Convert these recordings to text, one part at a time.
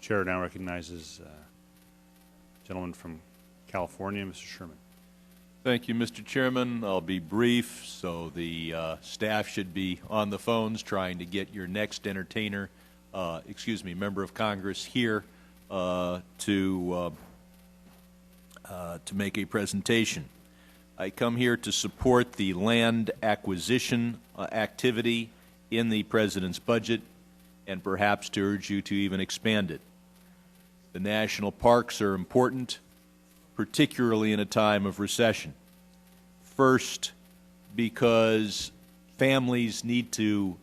Chair now recognizes gentleman from California, Mr. Sherman. Thank you, Mr. Chairman. I'll be brief, so the staff should be on the phones trying to get your next entertainer, member of Congress here to make a presentation. I come here to support the land acquisition activity in the President's budget and perhaps to urge you to even expand it. The national parks are important, particularly in a time of recession. First, because families need to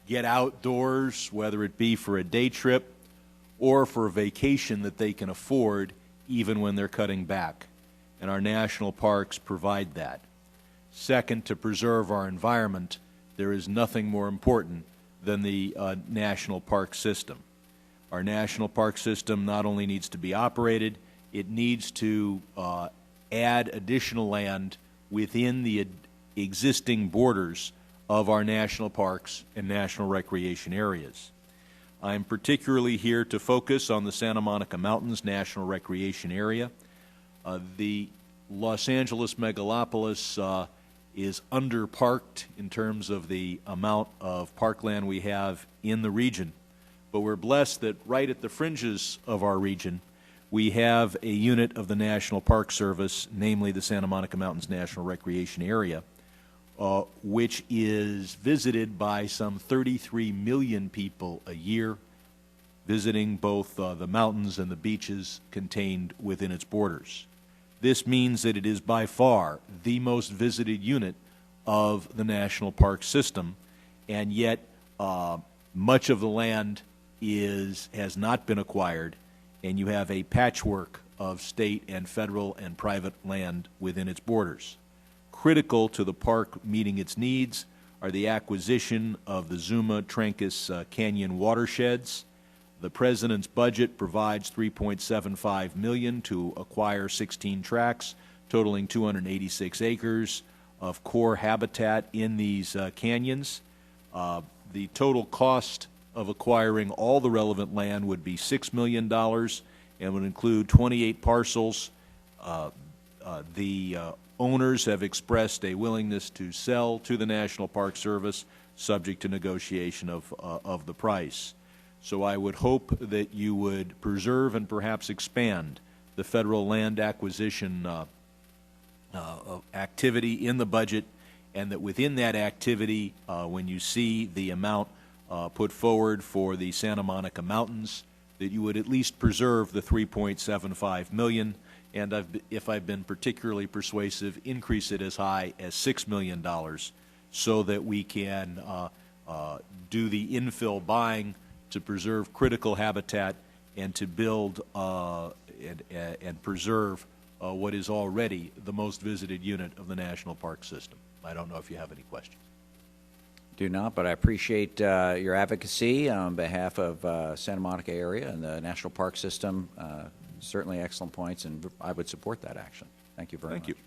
get outdoors, whether it be for a day trip or for a vacation that they can afford even when they're cutting back. And our national parks provide that. Second, to preserve our environment, there is nothing more important than the national park system. Our national park system not only needs to be operated, it needs to add additional land within the existing borders of our national parks and national recreation areas. I'm particularly here to focus on the Santa Monica Mountains National Recreation Area. The Los Angeles megalopolis is underparked in terms of the amount of parkland we have in the region, but we're blessed that right at the fringes of our region we have a unit of the National Park Service, namely the Santa Monica Mountains National Recreation Area, which is visited by some 33 million people a year, visiting both the mountains and the beaches contained within its borders. This means that it is by far the most visited unit of the national park system, and yet much of the land has not been acquired, and you have a patchwork of state and federal and private land within its borders. Critical to the park meeting its needs are the acquisition of the Zuma Trancas Canyon watersheds. The President's budget provides $3.75 million to acquire 16 tracts, totaling 286 acres of core habitat in these canyons. The total cost of acquiring all the relevant land would be $6 million and would include 28 parcels. The owners have expressed a willingness to sell to the National Park Service, subject to negotiation of the price. So I would hope that you would preserve and perhaps expand the federal land acquisition activity in the budget, and that within that activity, when you see the amount put forward for the Santa Monica Mountains, that you would at least preserve the $3.75 million, and if I've been particularly persuasive, increase it as high as $6 million so that we can do the infill buying to preserve critical habitat and to build and preserve what is already the most visited unit of the national park system. I don't know if you have any questions. Do not, but I appreciate your advocacy on behalf of Santa Monica area and the National Park System. Certainly excellent points, and I would support that action. Thank you very much. Thank you.